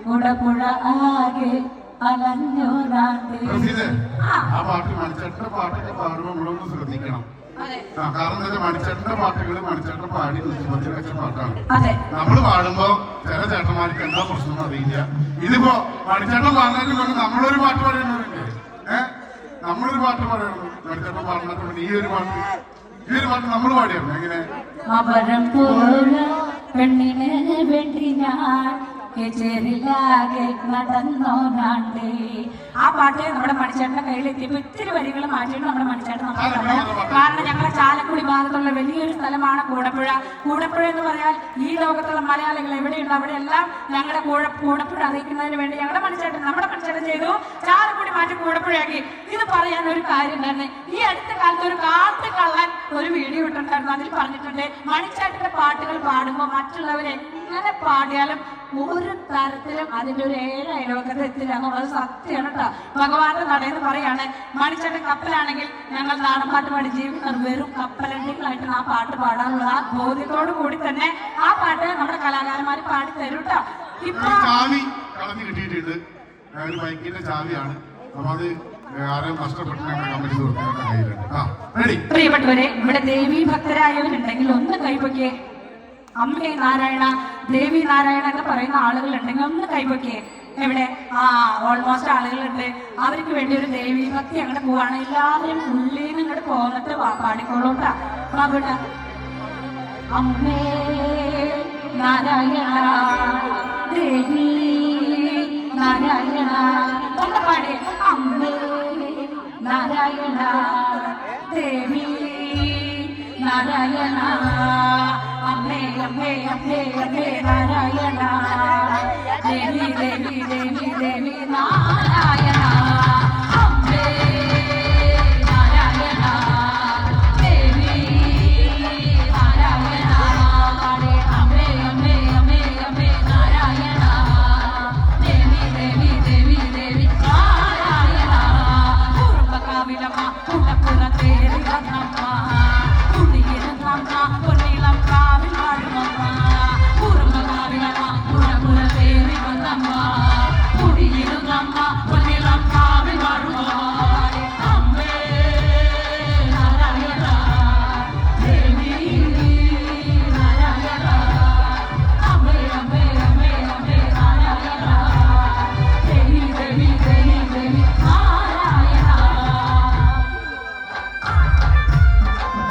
കുടപ്പുഴ ആകെ അലഞ്ഞു നാട്ടി. ആ പാട്ട് മണിച്ചേട്ടന്റെ പാട്ടൊക്കെ പാടുമ്പോൾ നമ്മളൊന്ന് ശ്രദ്ധിക്കണം. കാരണം എന്താ മണിച്ചേട്ടന്റെ പാട്ടുകൾ മണിച്ചേട്ടൻ പാടി കുടുംബത്തിൽ വെച്ച പാട്ടാണ്. നമ്മൾ പാടുമ്പോ ചില ചേട്ടന്മാർക്ക് എന്താ പ്രശ്നം അറിയില്ല. ഇതിപ്പോ മണിച്ചേട്ടൻ പറഞ്ഞതിന് കൊണ്ട് നമ്മളൊരു പാട്ട് പറയുന്നുണ്ട്. നമ്മളൊരു പാട്ട് പറയണം. മണിച്ചേട്ടൻ പറഞ്ഞിട്ടുണ്ട് ഈ ഒരു പാട്ട് നമ്മൾ പാടിയാണ്. എങ്ങനെ പെണ്ണിനെ വേണ്ടി ഞാൻ നടന്നോനാണ്ടേ. ആ പാട്ട് നമ്മുടെ മണിച്ചേട്ടന്റെ കയ്യിലെത്തിയപ്പോ ഇത്തിരി വരികൾ മാറ്റിയിട്ട് നമ്മുടെ മണിച്ചേട്ടൻ നമ്മൾ പറഞ്ഞു. കാരണം ഞങ്ങളെ ചാലക്കുടി ഭാഗത്തുള്ള വലിയൊരു സ്ഥലമാണ് കൂടപ്പുഴ. കൂടപ്പുഴ എന്ന് പറഞ്ഞാൽ ഈ ലോകത്തുള്ള മലയാളികൾ എവിടെയുണ്ട് അവിടെയെല്ലാം ഞങ്ങളുടെ കൂടപ്പുഴ അറിയിക്കുന്നതിന് വേണ്ടി നമ്മുടെ മണിച്ചേട്ടൻ ചെയ്തു. ചാലക്കുടി മാറ്റി കൂടപ്പുഴയാക്കി. ഇത് പറയാൻ ഒരു കാര്യം ഉണ്ടായിരുന്നു. ഈ അടുത്ത കാലത്ത് ഒരു കാട്ടുകള്ളൻ ഒരു വീഡിയോ ഇട്ടിട്ടുണ്ടായിരുന്നു. അതിൽ പറഞ്ഞിട്ടുണ്ട് മണിച്ചേട്ടന്റെ പാട്ടുകൾ പാടുമ്പോൾ മറ്റുള്ളവരെ എങ്ങനെ പാടിയാലും ഒരു തരത്തിലും അതിന്റെ ഒരു 7 അയലോകത്ത് എത്തില്ല എന്നുള്ളത് സത്യമാണ് കേട്ടോ. ഭഗവാന്റെ നടയെന്ന് പറയാണ്. മണിച്ചേട്ടൻ കപ്പലാണെങ്കിൽ ഞങ്ങൾ നാടൻ പാട്ട് പാടി ജീവിക്കുന്നത് വെറും കപ്പലണ്ടികളായിട്ട് ആ പാട്ട് പാടാനുള്ള ആ ബോധ്യത്തോടു കൂടി തന്നെ ആ പാട്ട് നമ്മുടെ കലാകാരന്മാർ പാടി തരും കേട്ടോ. ഇപ്പൊ ചാവി കളഞ്ഞു കിട്ടിയിട്ടുണ്ട്. ബൈക്കിന്റെ ചാവിയാണ്. അപ്പൊ അത് ആരെയും പ്രിയപ്പെട്ടവരെ, ഇവിടെ ദേവീ ഭക്തരായവരുണ്ടെങ്കിൽ ഒന്ന് കൈപൊക്കെ. അമ്മേ നാരായണ, ദേവി നാരായണ എന്ന് പറയുന്ന ആളുകളുണ്ടെങ്കിൽ ഒന്ന് കൈപൊക്കെ. എവിടെ? ഓൾമോസ്റ്റ് ആളുകളുണ്ട്. അവർക്ക് വേണ്ടി ഒരു ദേവി ഭക്തി അങ്ങോട്ട് പോവാണ്. എല്ലാവരും ഉള്ളിൽ ഇങ്ങോട്ട് പോന്നിട്ട് പാടിക്കോളൂട്ടാ. അവിടെ അമ്മേ നാരായണ, ദേവി നാരായണ ഒന്ന് പാടി. അമ്മേ നാരായണ, ദേവി നാരായണ, അമ്മേ അമ്മേ അമ്മേ അമ്മേ നാരായണ.